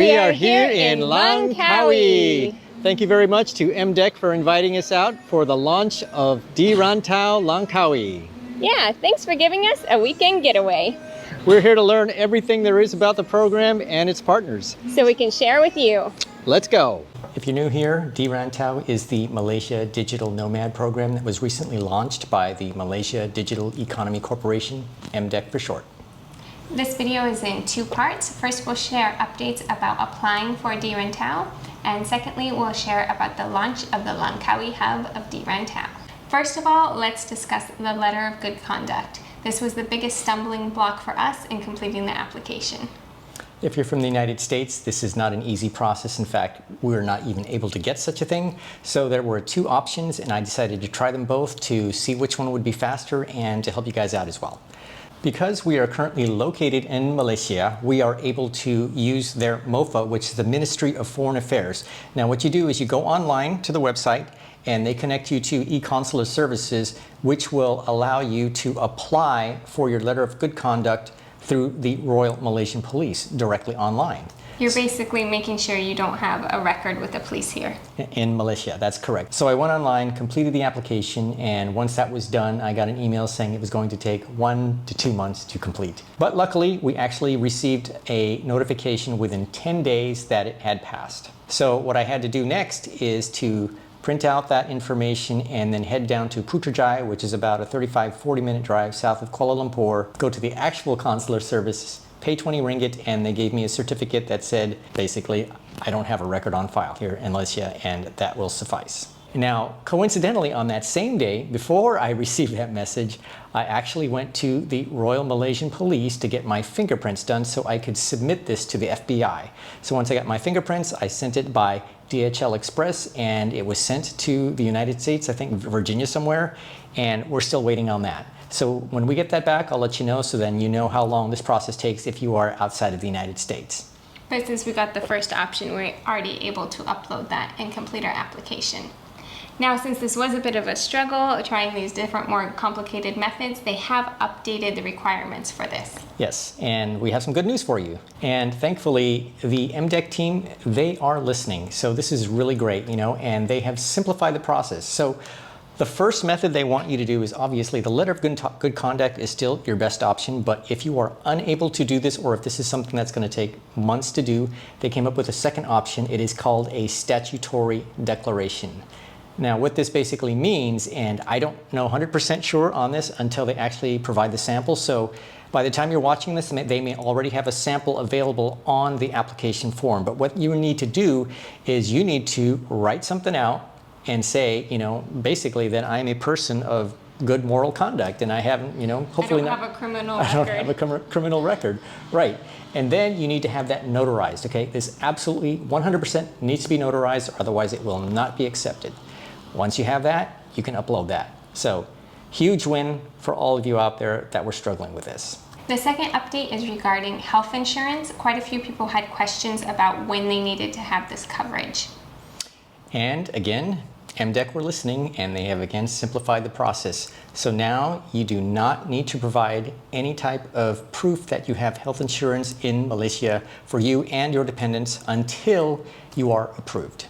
We are here in Langkawi. Thank you very much to MDEC for inviting us out for the launch of De Rantau Langkawi. Yeah, thanks for giving us a weekend getaway. We're here to learn everything there is about the program and its partners, so we can share with you. Let's go. If you're new here, De Rantau is the Malaysia Digital Nomad program that was recently launched by the Malaysia Digital Economy Corporation, MDEC for short. This video is in two parts. First, we'll share updates about applying for De Rantau, and secondly, we'll share about the launch of the Langkawi Hub of De Rantau. First of all, let's discuss the letter of good conduct. This was the biggest stumbling block for us in completing the application. If you're from the United States, this is not an easy process. In fact, we're not even able to get such a thing. So there were two options, and I decided to try them both to see which one would be faster and to help you guys out as well. Because we are currently located in Malaysia, we are able to use their MOFA, which is the Ministry of Foreign Affairs. Now what you do is you go online to the website and they connect you to e-consular services, which will allow you to apply for your letter of good conduct through the Royal Malaysian Police directly online. You're basically making sure you don't have a record with the police here. In Malaysia, that's correct. So I went online, completed the application, and once that was done, I got an email saying it was going to take 1 to 2 months to complete. But luckily, we actually received a notification within 10 days that it had passed. So what I had to do next is to print out that information and then head down to Putrajaya, which is about a 35-40 minute drive south of Kuala Lumpur, go to the actual consular service, pay 20 ringgit, and they gave me a certificate that said, basically, I don't have a record on file here in Malaysia, and that will suffice. Now, coincidentally, on that same day, before I received that message, I actually went to the Royal Malaysian Police to get my fingerprints done so I could submit this to the FBI. So once I got my fingerprints, I sent it by DHL Express, and it was sent to the United States, I think Virginia somewhere, and we're still waiting on that. So when we get that back, I'll let you know, so then you know how long this process takes if you are outside of the United States. But since we got the first option, we're already able to upload that and complete our application. Now, since this was a bit of a struggle, trying these different, more complicated methods, they have updated the requirements for this. Yes, and we have some good news for you. And thankfully, the MDEC team, they are listening. So this is really great, you know, and they have simplified the process. So the first method they want you to do is obviously the letter of good conduct is still your best option, but if you are unable to do this, or if this is something that's going to take months to do, they came up with a second option. It is called a statutory declaration. Now what this basically means, and I don't know 100% sure on this until they actually provide the sample, so by the time you're watching this, they may already have a sample available on the application form. But what you need to do is you need to write something out and say, you know, basically that I'm a person of good moral conduct, and I haven't, you know, hopefully I don't have a criminal record. I don't have a criminal record, right? And then you need to have that notarized, okay? This absolutely 100% needs to be notarized, otherwise it will not be accepted. Once you have that, you can upload that. So, huge win for all of you out there that were struggling with this. The second update is regarding health insurance. Quite a few people had questions about when they needed to have this coverage. And again, MDEC were listening, and they have again simplified the process. So now you do not need to provide any type of proof that you have health insurance in Malaysia for you and your dependents until you are approved.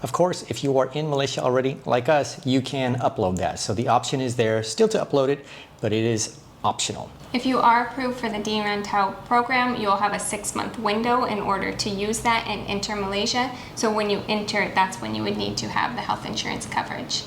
Of course, if you are in Malaysia already, like us, you can upload that. So the option is there still to upload it, but it is optional. If you are approved for the De Rantau program, you'll have a 6-month window in order to use that and enter Malaysia. So when you enter, that's when you would need to have the health insurance coverage.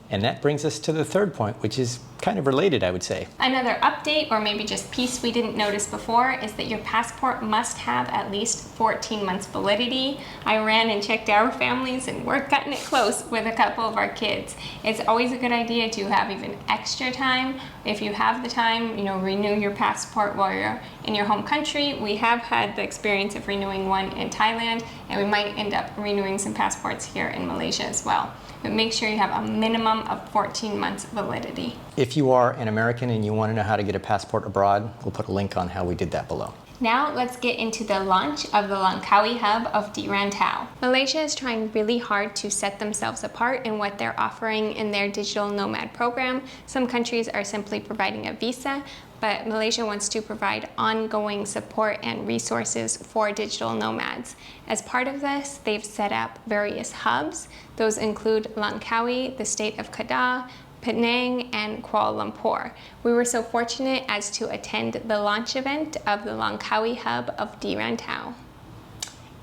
And that brings us to the third point, which is kind of related, I would say. Another update, or maybe just piece we didn't notice before, is that your passport must have at least 14 months validity. I ran and checked our families, and we're cutting it close with a couple of our kids. It's always a good idea to have even extra time. If you have the time, you know, renew your passport while you're in your home country. We have had the experience of renewing one in Thailand, and we might end up renewing some passports here in Malaysia as well. But make sure you have a minimum of 14 months validity. If you are an American and you want to know how to get a passport abroad, we'll put a link on how we did that below. Now let's get into the launch of the Langkawi Hub of De Rantau. Malaysia is trying really hard to set themselves apart in what they're offering in their digital nomad program. Some countries are simply providing a visa, but Malaysia wants to provide ongoing support and resources for digital nomads. As part of this, they've set up various hubs. Those include Langkawi, the state of Kedah, Penang, and Kuala Lumpur. We were so fortunate as to attend the launch event of the Langkawi Hub of De Rantau.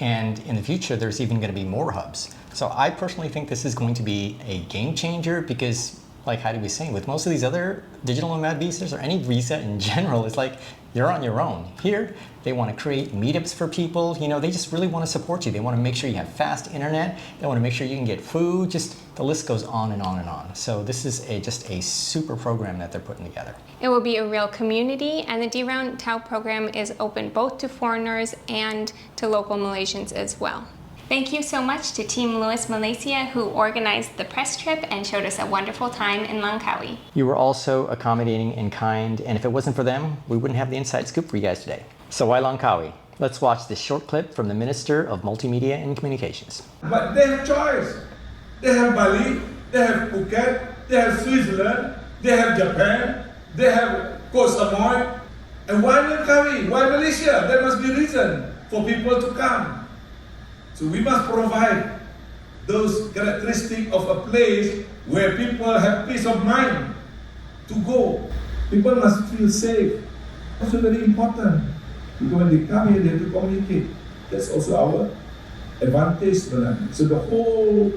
And in the future, there's even going to be more hubs. So I personally think this is going to be a game changer because, like Heidi was saying, with most of these other digital nomad visas or any visa in general, it's like you're on your own. Here, they want to create meetups for people. You know, they just really want to support you. They want to make sure you have fast internet. They want to make sure you can get food. Just the list goes on and on and on. So this is just a super program that they're putting together. It will be a real community, and the De Rantau program is open both to foreigners and to local Malaysians as well. Thank you so much to Team Lewis Malaysia, who organized the press trip and showed us a wonderful time in Langkawi. You were also accommodating and kind, and if it wasn't for them, we wouldn't have the inside scoop for you guys today. So why Langkawi? Let's watch this short clip from the Minister of Multimedia and Communications. But they have choice. They have Bali, they have Phuket, they have Switzerland, they have Japan, they have Koh Samui. And why Langkawi? Why Malaysia? There must be a reason for people to come. So we must provide those characteristics of a place where people have peace of mind to go. People must feel safe. Also very important. Because when they come here, they have to communicate. That's also our advantage. So the whole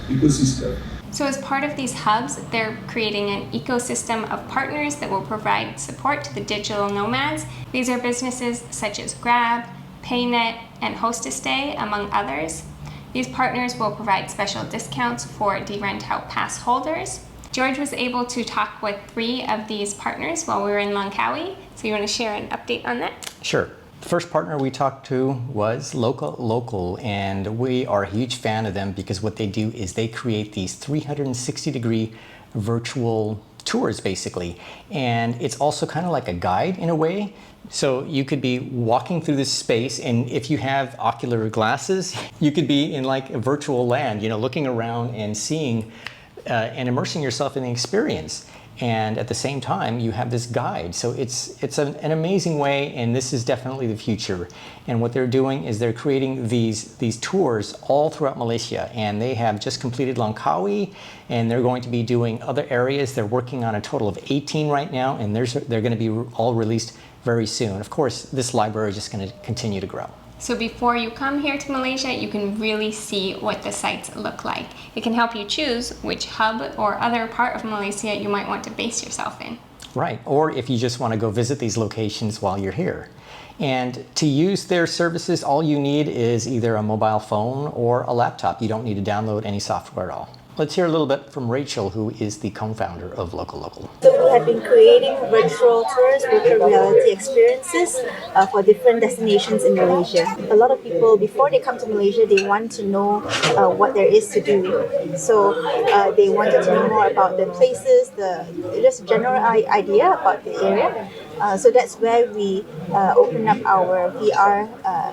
ecosystem. So as part of these hubs, they're creating an ecosystem of partners that will provide support to the digital nomads. These are businesses such as Grab, PayNet, and Hostess Day, among others. These partners will provide special discounts for De Rantau pass holders. George was able to talk with 3 of these partners while we were in Langkawi. So you want to share an update on that? Sure. The first partner we talked to was Local, and we are a huge fan of them because what they do is they create these 360-degree virtual tours, basically. And it's also kind of like a guide in a way. So you could be walking through this space, and if you have ocular glasses, you could be in like a virtual land, you know, looking around and seeing and immersing yourself in the experience. And at the same time, you have this guide. So it's an amazing way, and this is definitely the future. And what they're doing is they're creating these tours all throughout Malaysia, and they have just completed Langkawi, and they're going to be doing other areas. They're working on a total of 18 right now, and they're going to be all released very soon. Of course, this library is just going to continue to grow. So before you come here to Malaysia, you can really see what the sites look like. It can help you choose which hub or other part of Malaysia you might want to base yourself in. Right, or if you just want to go visit these locations while you're here. And to use their services, all you need is either a mobile phone or a laptop. You don't need to download any software at all. Let's hear a little bit from Rachel, who is the co-founder of Local. So we have been creating virtual tours, virtual reality experiences for different destinations in Malaysia. A lot of people, before they come to Malaysia, they want to know what there is to do. So they wanted to know more about the places, just a general idea about the area. So that's where we open up our VR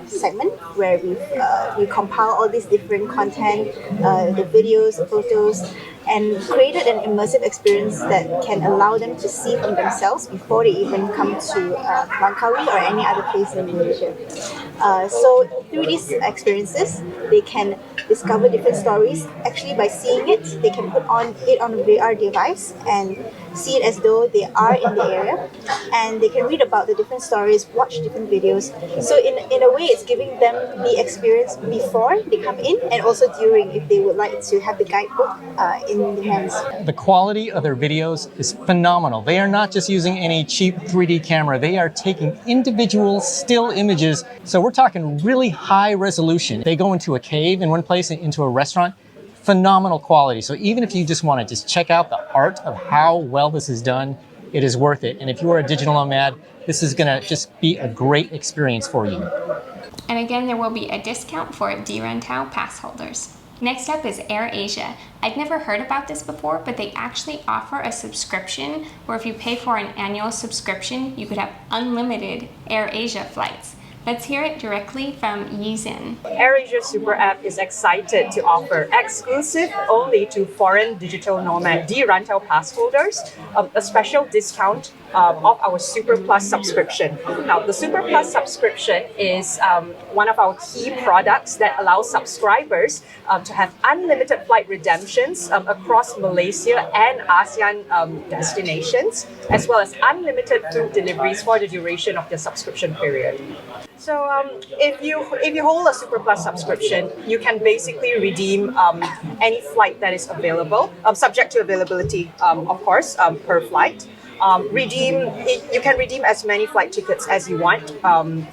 segment, where we compile all these different content, the videos, the photos, and created an immersive experience that can allow them to see for themselves before they even come to Langkawi or any other place in Malaysia. So through these experiences, they can discover different stories. Actually, by seeing it, they can put it on a VR device and see it as though they are in the area, and they can read about the different stories, watch different videos. So in a way, it's giving them the experience before they come in, and also during, if they would like to have the guidebook in their hands. The quality of their videos is phenomenal. They are not just using any cheap 3D camera. They are taking individual still images. So we're talking really high resolution. They go into a cave in one place, into a restaurant. Phenomenal quality. So even if you just want to just check out the art of how well this is done, it is worth it. And if you are a digital nomad, this is going to just be a great experience for you. And again, there will be a discount for De Rantau pass holders. Next up is AirAsia. I'd never heard about this before, but they actually offer a subscription where if you pay for an annual subscription, you could have unlimited AirAsia flights. Let's hear it directly from Yizin. AirAsia Super App is excited to offer exclusive only to foreign digital nomad De Rantau pass holders a special discount of our Super Plus subscription. Now, the Super Plus subscription is one of our key products that allows subscribers to have unlimited flight redemptions across Malaysia and ASEAN destinations, as well as unlimited food deliveries for the duration of the subscription period. So if you hold a Super Plus subscription, you can basically redeem any flight that is available, subject to availability, of course, per flight. You can redeem as many flight tickets as you want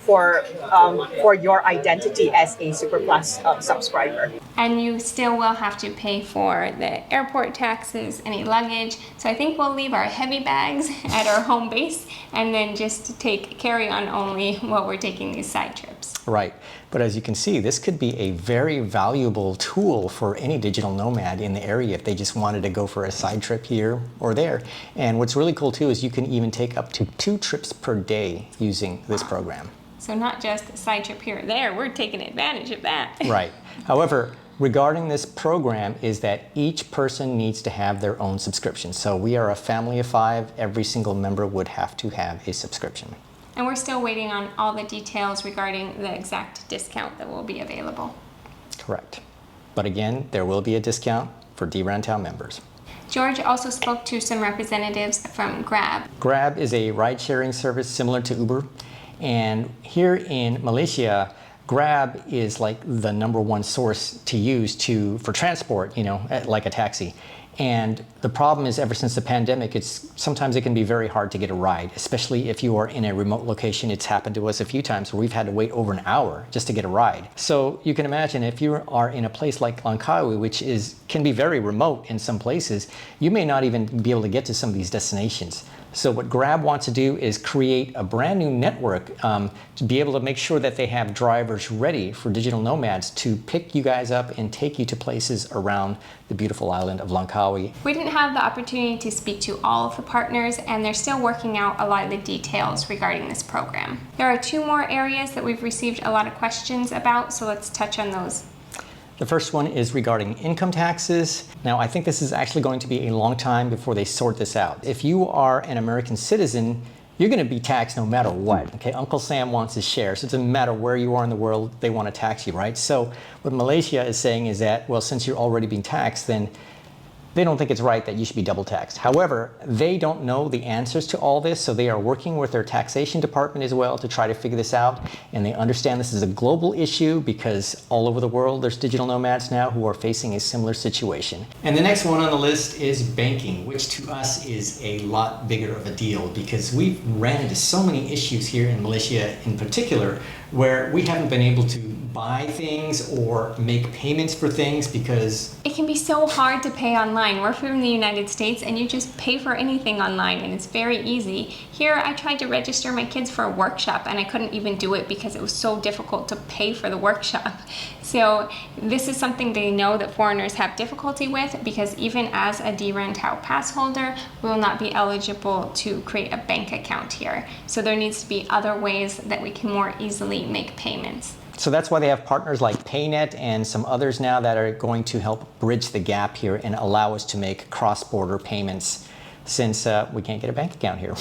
for your identity as a Super Plus subscriber. And you still will have to pay for the airport taxes, any luggage. So I think we'll leave our heavy bags at our home base and then just take carry-on only while we're taking these side trips. Right. But as you can see, this could be a very valuable tool for any digital nomad in the area if they just wanted to go for a side trip here or there. And what's really cool too is you can even take up to 2 trips per day using this program. So not just a side trip here or there, we're taking advantage of that. Right. However, regarding this program is that each person needs to have their own subscription. So we are a family of 5. Every single member would have to have a subscription. And we're still waiting on all the details regarding the exact discount that will be available. Correct. But again, there will be a discount for De Rantau members. George also spoke to some representatives from Grab. Grab is a ride-sharing service similar to Uber. And here in Malaysia, Grab is like the #1 source to use for transport, like a taxi. And the problem is, ever since the pandemic, sometimes it can be very hard to get a ride, especially if you are in a remote location. It's happened to us a few times where we've had to wait over an hour just to get a ride. So you can imagine if you are in a place like Langkawi, which can be very remote in some places, you may not even be able to get to some of these destinations. So what Grab wants to do is create a brand new network to be able to make sure that they have drivers ready for digital nomads to pick you guys up and take you to places around the beautiful island of Langkawi. We didn't have the opportunity to speak to all of the partners, and they're still working out a lot of the details regarding this program. There are 2 more areas that we've received a lot of questions about, so let's touch on those. The first one is regarding income taxes. Now, I think this is actually going to be a long time before they sort this out. If you are an American citizen, you're going to be taxed no matter what. Okay, Uncle Sam wants his share, so it doesn't matter where you are in the world, they want to tax you, right? So what Malaysia is saying is that, well, since you're already being taxed, then they don't think it's right that you should be double taxed. However, they don't know the answers to all this, so they are working with their taxation department as well to try to figure this out. And they understand this is a global issue because all over the world there's digital nomads now who are facing a similar situation. And the next one on the list is banking, which to us is a lot bigger of a deal because we've ran into so many issues here in Malaysia in particular where we haven't been able to buy things or make payments for things because it can be so hard to pay online. We're from the United States and you just pay for anything online and it's very easy. Here I tried to register my kids for a workshop and I couldn't even do it because it was so difficult to pay for the workshop. So this is something they know that foreigners have difficulty with because even as a De Rantau pass holder, we will not be eligible to create a bank account here. So there needs to be other ways that we can more easily make payments. So that's why they have partners like PayNet and some others now that are going to help bridge the gap here and allow us to make cross-border payments since we can't get a bank account here.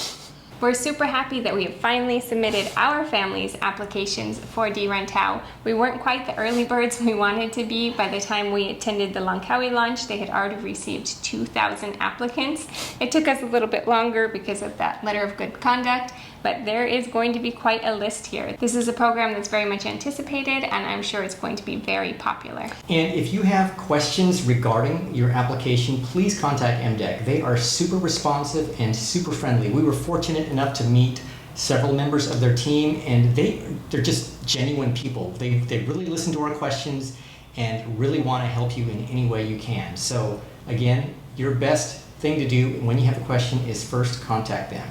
We're super happy that we have finally submitted our family's applications for De Rantau. We weren't quite the early birds we wanted to be. By the time we attended the Langkawi launch, they had already received 2,000 applicants. It took us a little bit longer because of that letter of good conduct, but there is going to be quite a list here. This is a program that's very much anticipated, and I'm sure it's going to be very popular. And if you have questions regarding your application, please contact MDEC. They are super responsive and super friendly. We were fortunate enough to meet several members of their team, and they're just genuine people. They really listen to our questions and really want to help you in any way you can. So again, your best thing to do when you have a question is first contact them.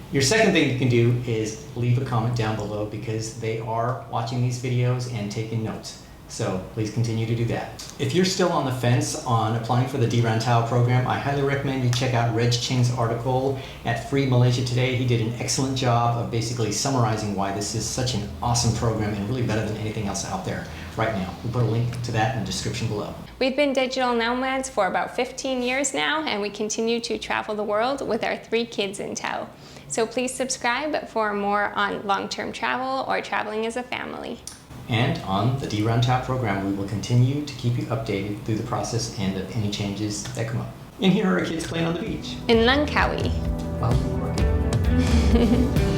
Your second thing you can do is leave a comment down below because they are watching these videos and taking notes. So please continue to do that. If you're still on the fence on applying for the De Rantau program, I highly recommend you check out Reg Ching's article at Free Malaysia Today. He did an excellent job of basically summarizing why this is such an awesome program and really better than anything else out there right now. We'll put a link to that in the description below. We've been digital nomads for about 15 years now, and we continue to travel the world with our 3 kids in tow. So please subscribe for more on long-term travel or traveling as a family. And on the De Rantau program, we will continue to keep you updated through the process and of any changes that come up. And here are our kids playing on the beach. In Langkawi. While we're working.